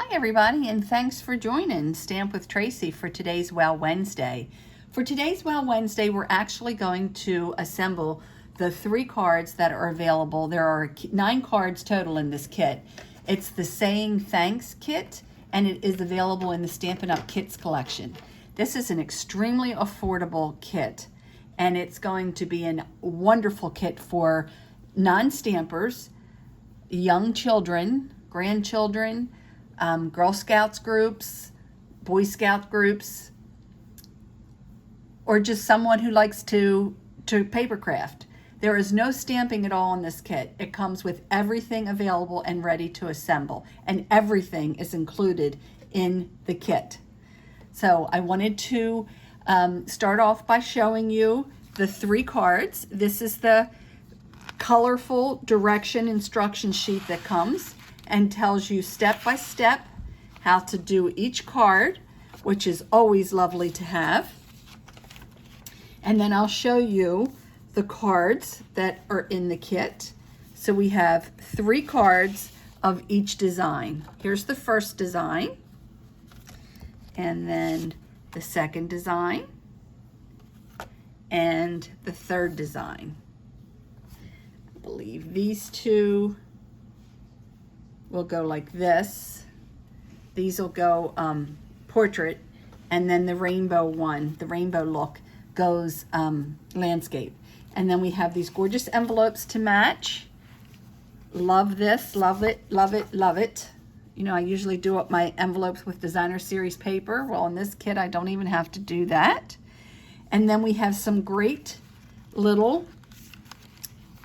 Hi everybody, and thanks for joining Stamp with Tracy for today's Wow Wednesday. For today's Wow Wednesday, we're actually going to assemble the 3 cards that are available. There are 9 cards total in this kit. It's the Saying Thanks kit, and it is available in the Stampin' Up! Kits collection. This is an extremely affordable kit, and it's going to be a wonderful kit for non-stampers, young children, grandchildren, Girl Scouts groups, Boy Scout groups, or just someone who likes to paper craft. There is no stamping at all in this kit. It comes with everything available and ready to assemble, and everything is included in the kit. So I wanted to start off by showing you the 3 cards. This is the colorful direction instruction sheet that comes and tells you step by step how to do each card, which is always lovely to have. And then I'll show you the cards that are in the kit. So we have 3 cards of each design. Here's the first design, and then the second design, and the third design. I believe these 2 will go like this. These will go portrait, and then the rainbow one, the rainbow look, goes landscape. And then we have these gorgeous envelopes to match. Love this, love it, love it, love it. You know, I usually do up my envelopes with designer series paper. Well, in this kit, I don't even have to do that. And then we have some great little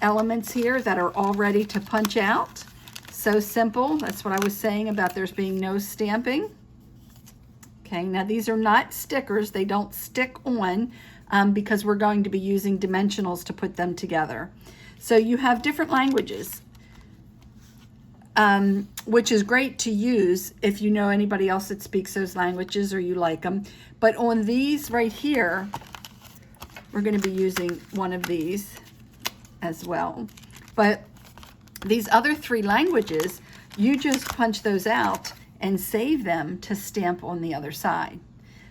elements here that are all ready to punch out. So simple. That's what I was saying about there's being no stamping. Okay, now these are not stickers. They don't stick on because we're going to be using dimensionals to put them together. So you have different languages, which is great to use if you know anybody else that speaks those languages or you like them. But on these right here, we're going to be using one of these as well. But these other 3 languages, you just punch those out and save them to stamp on the other side.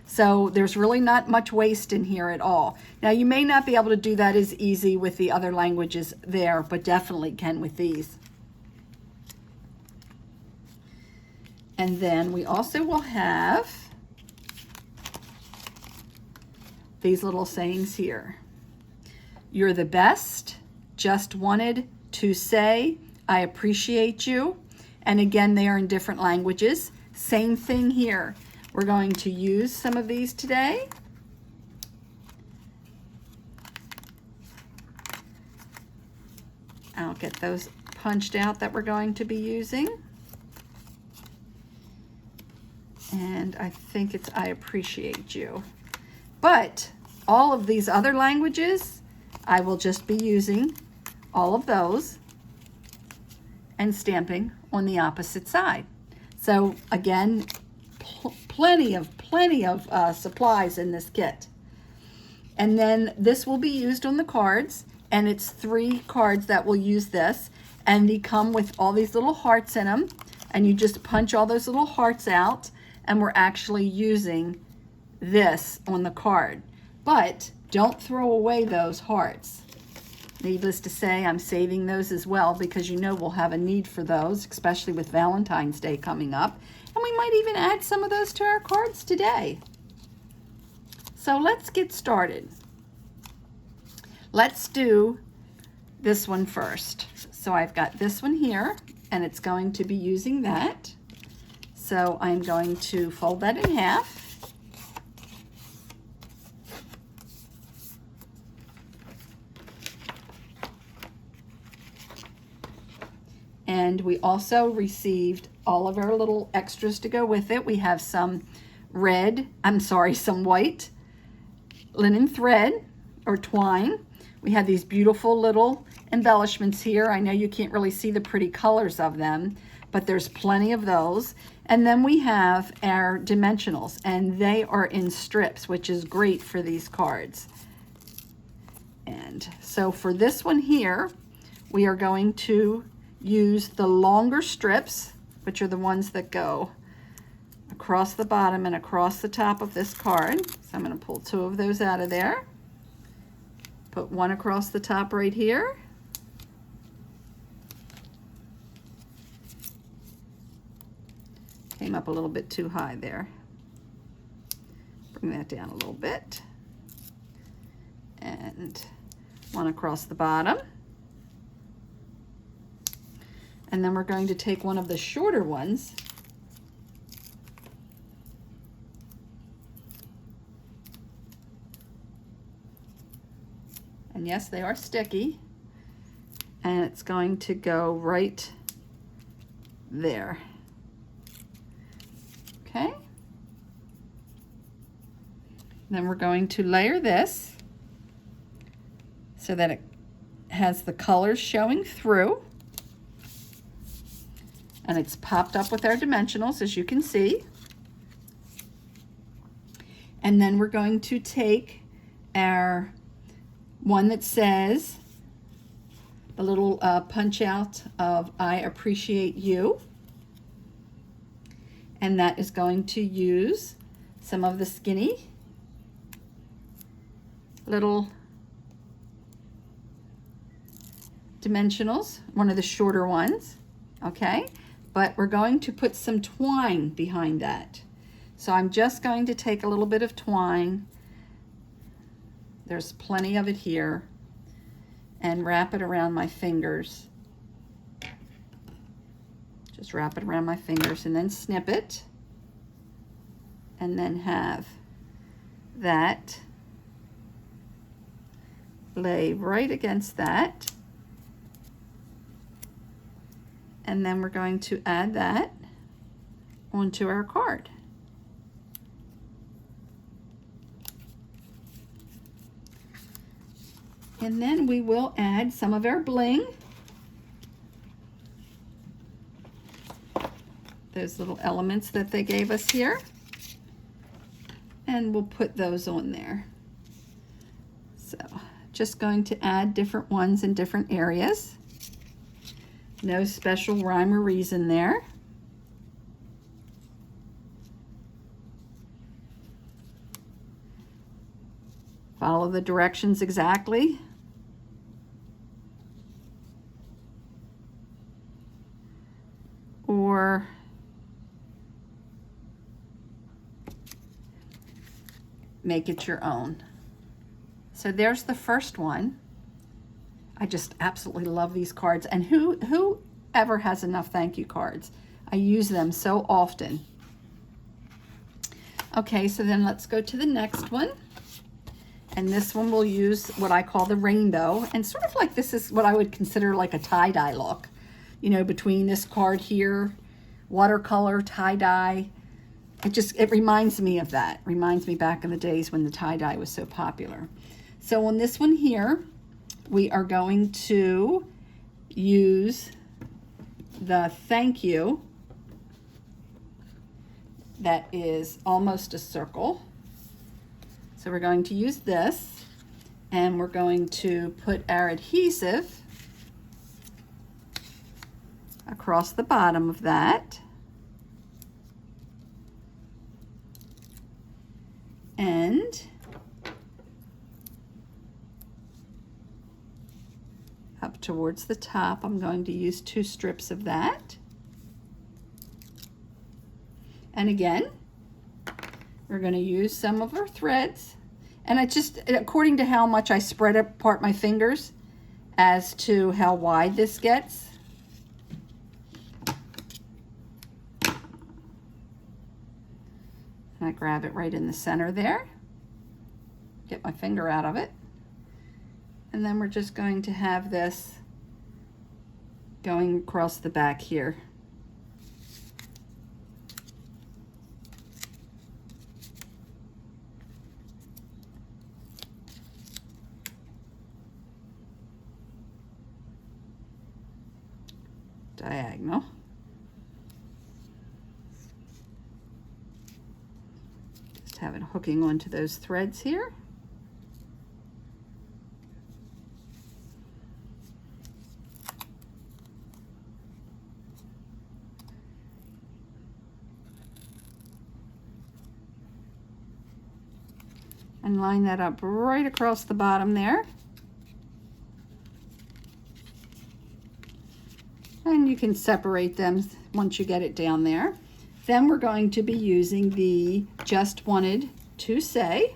So there's really not much waste in here at all. Now you may not be able to do that as easy with the other languages there, but definitely can with these. And then we also will have these little sayings here. You're the best, just wanted to say I appreciate you. And again, they are in different languages. Same thing here. We're going to use some of these today. I'll get those punched out that we're going to be using. And I think it's I appreciate you. But all of these other languages, I will just be using all of those and stamping on the opposite side. So again, plenty of supplies in this kit. And then this will be used on the cards, and it's 3 cards that will use this, and they come with all these little hearts in them, and you just punch all those little hearts out, and we're actually using this on the card. But don't throw away those hearts. Needless to say, I'm saving those as well because you know we'll have a need for those, especially with Valentine's Day coming up. And we might even add some of those to our cards today. So let's get started. Let's do this one first. So I've got this one here, and it's going to be using that. So I'm going to fold that in half. And we also received all of our little extras to go with it. We have some some white linen thread or twine. We have these beautiful little embellishments here. I know you can't really see the pretty colors of them, but there's plenty of those. And then we have our dimensionals, and they are in strips, which is great for these cards. And so for this one here, we are going to use the longer strips, which are the ones that go across the bottom and across the top of this card. So I'm going to pull 2 of those out of there. Put 1 across the top right here. Came up a little bit too high there. Bring that down a little bit. And 1 across the bottom. And then we're going to take one of the shorter ones and yes, they are sticky, and it's going to go right there. Okay. Then we're going to layer this so that it has the colors showing through. And it's popped up with our dimensionals, as you can see. And then we're going to take our one that says the little punch out of I appreciate you. And that is going to use some of the skinny little dimensionals, one of the shorter ones, okay? But we're going to put some twine behind that. So I'm just going to take a little bit of twine, there's plenty of it here, and wrap it around my fingers. Just wrap it around my fingers and then snip it, and then have that lay right against that. And then we're going to add that onto our card. And then we will add some of our bling. Those little elements that they gave us here. And we'll put those on there. So just going to add different ones in different areas. No special rhyme or reason there. Follow the directions exactly. Or make it your own. So there's the first one. I just absolutely love these cards. And who ever has enough thank you cards? I use them so often. Okay, so then let's go to the next one. And this one we'll use what I call the rainbow. And sort of like this is what I would consider like a tie-dye look. You know, between this card here, watercolor, tie-dye. It reminds me of that. Reminds me back in the days when the tie-dye was so popular. So on this one here, we are going to use the thank you that is almost a circle. So we're going to use this, and we're going to put our adhesive across the bottom of that. And up towards the top, I'm going to use 2 strips of that. And again, we're going to use some of our threads. And it's just according to how much I spread apart my fingers as to how wide this gets. And I grab it right in the center there. Get my finger out of it. And then we're just going to have this going across the back here. Diagonal. Just have it hooking onto those threads here. and line that up right across the bottom there. And you can separate them once you get it down there. Then we're going to be using the Just Wanted to Say.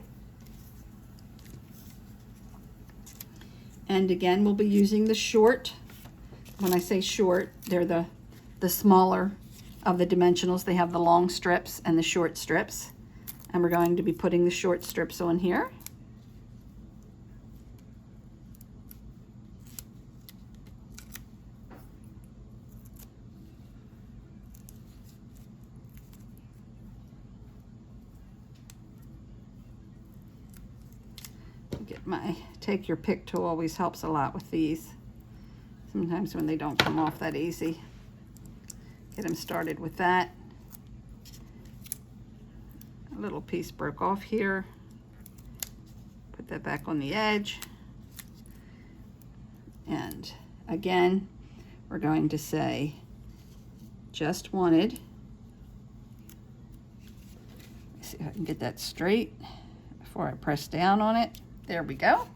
And again, we'll be using the short. When I say short, they're the smaller of the dimensionals. They have the long strips and the short strips. And we're going to be putting the short strips on here. Take your pick tool always helps a lot with these. Sometimes when they don't come off that easy. Get them started with that. A little piece broke off here. Put that back on the edge. And again, we're going to say, Just Wanted. Let's see if I can get that straight before I press down on it. There we go.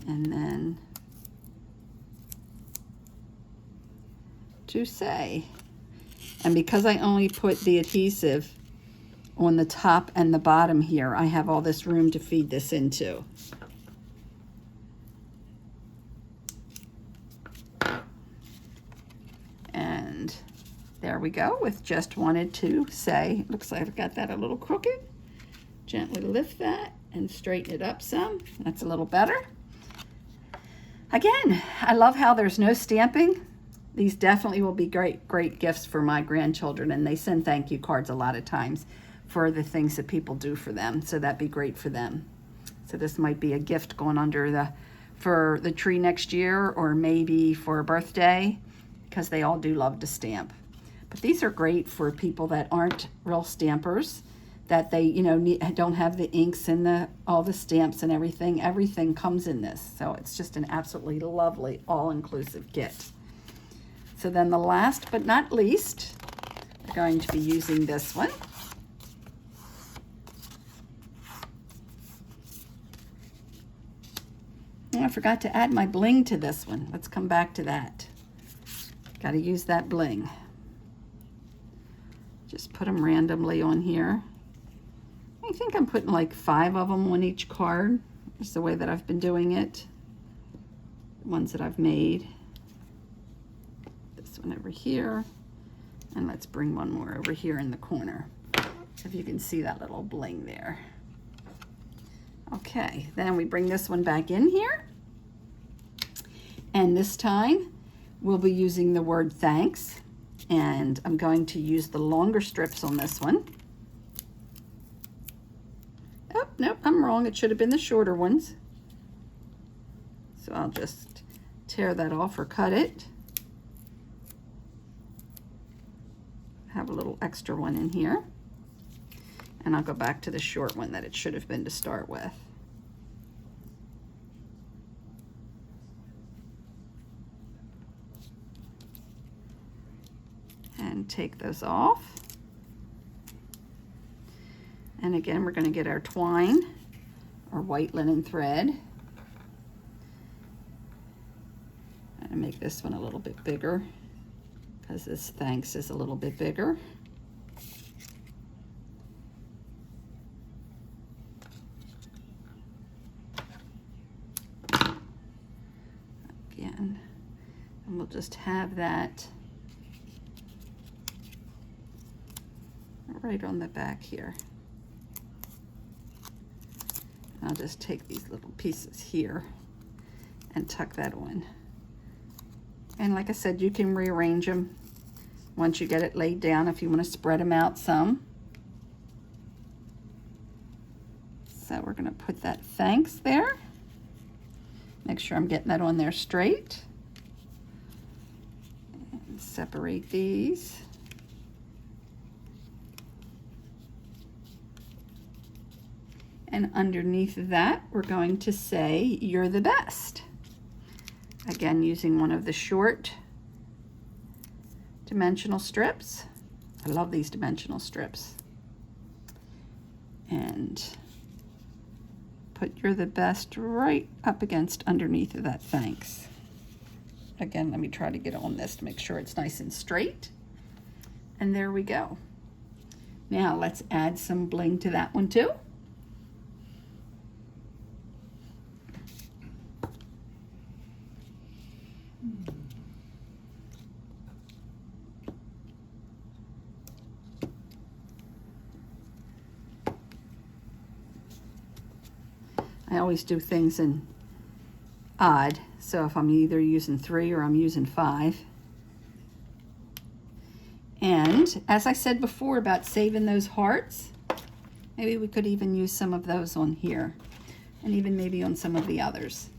And then to say. And because I only put the adhesive on the top and the bottom here, I have all this room to feed this into. And there we go with Just Wanted to Say. Looks like I've got that a little crooked. Gently lift that and straighten it up some. That's a little better. Again, I love how there's no stamping. These definitely will be great gifts for my grandchildren, and they send thank you cards a lot of times for the things that people do for them, so that'd be great for them. So this might be a gift going under for the tree next year, or maybe for a birthday, because they all do love to stamp. But these are great for people that aren't real stampers, that they, you know, don't have the inks and all the stamps and everything. Everything comes in this. So it's just an absolutely lovely all-inclusive kit. So then the last but not least, we're going to be using this one. Oh, I forgot to add my bling to this one. Let's come back to that. Got to use that bling. Just put them randomly on here. I think I'm putting like 5 of them on each card. Just the way that I've been doing it. The ones that I've made. This one over here. And let's bring one more over here in the corner. If you can see that little bling there. Okay, then we bring this one back in here. And this time we'll be using the word thanks. And I'm going to use the longer strips on this one. Oh, nope, I'm wrong. It should have been the shorter ones. So I'll just tear that off or cut it. Have a little extra one in here. And I'll go back to the short one that it should have been to start with. And take those off. And again, we're going to get our twine or white linen thread. I'm going to make this one a little bit bigger because this thanks is a little bit bigger. Again, and we'll just have that right on the back here. I'll just take these little pieces here and tuck that on. And like I said, you can rearrange them once you get it laid down if you want to spread them out some. So we're going to put that thanks there. Make sure I'm getting that on there straight. And separate these. And underneath that, we're going to say, "You're the best." Again, using one of the short dimensional strips. I love these dimensional strips. And put "You're the best" right up against underneath of that thanks. Again, let me try to get on this to make sure it's nice and straight. And there we go. Now let's add some bling to that one too. I always do things in odd, so if I'm either using 3 or I'm using 5. And as I said before about saving those hearts, maybe we could even use some of those on here, and even maybe on some of the others.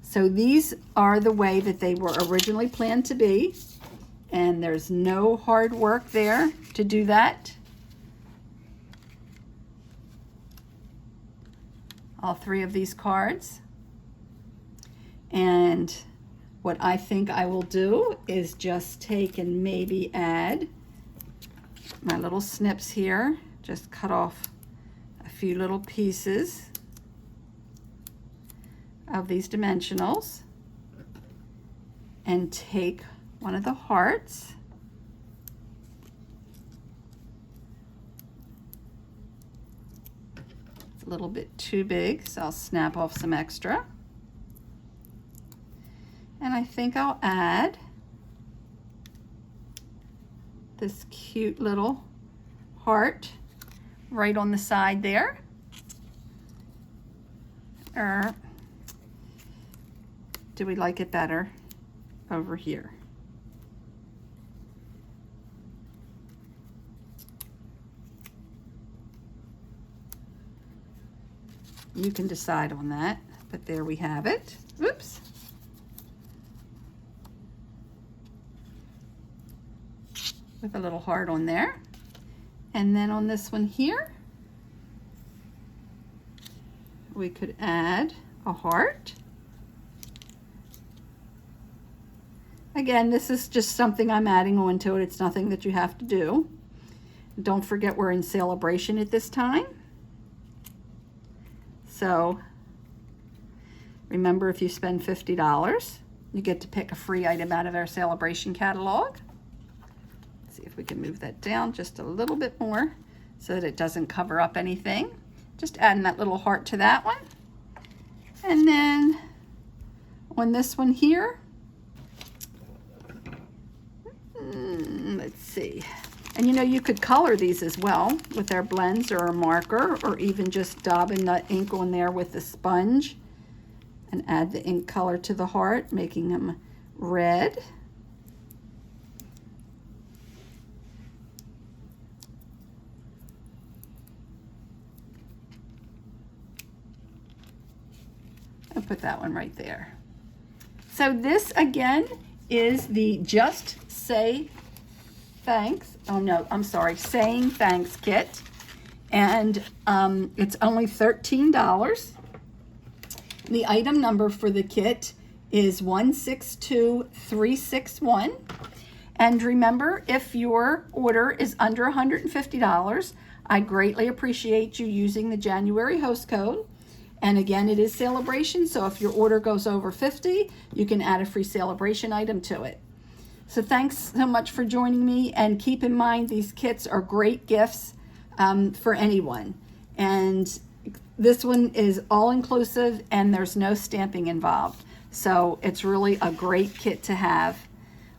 So these are the way that they were originally planned to be, and there's no hard work there to do that. All 3 of these cards. And what I think I will do is just take and maybe add my little snips here. Just cut off a few little pieces of these dimensionals and take one of the hearts a little bit too big, so I'll snap off some extra. And I think I'll add this cute little heart right on the side there. Or do we like it better over here? You can decide on that, but there we have it. Oops. With a little heart on there. And then on this one here, we could add a heart. Again, this is just something I'm adding on to it. It's nothing that you have to do. Don't forget we're in celebration at this time. So remember, if you spend $50, you get to pick a free item out of our celebration catalog. Let's see if we can move that down just a little bit more so that it doesn't cover up anything. Just adding that little heart to that one. And then on this one here, let's see. And you know, you could color these as well with our blends or a marker, or even just daubing the ink on there with the sponge and add the ink color to the heart, making them red. I'll put that one right there. So this again is the Just Say Thanks. Oh no, I'm sorry, Saying Thanks kit. And it's only $13. The item number for the kit is 162361. And remember, if your order is under $150, I greatly appreciate you using the January host code. And again, it is celebration, so if your order goes over $50, you can add a free celebration item to it. So thanks so much for joining me, and keep in mind these kits are great gifts for anyone. And this one is all-inclusive and there's no stamping involved. So it's really a great kit to have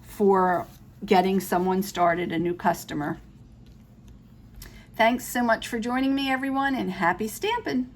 for getting someone started, a new customer. Thanks so much for joining me, everyone, and happy stamping!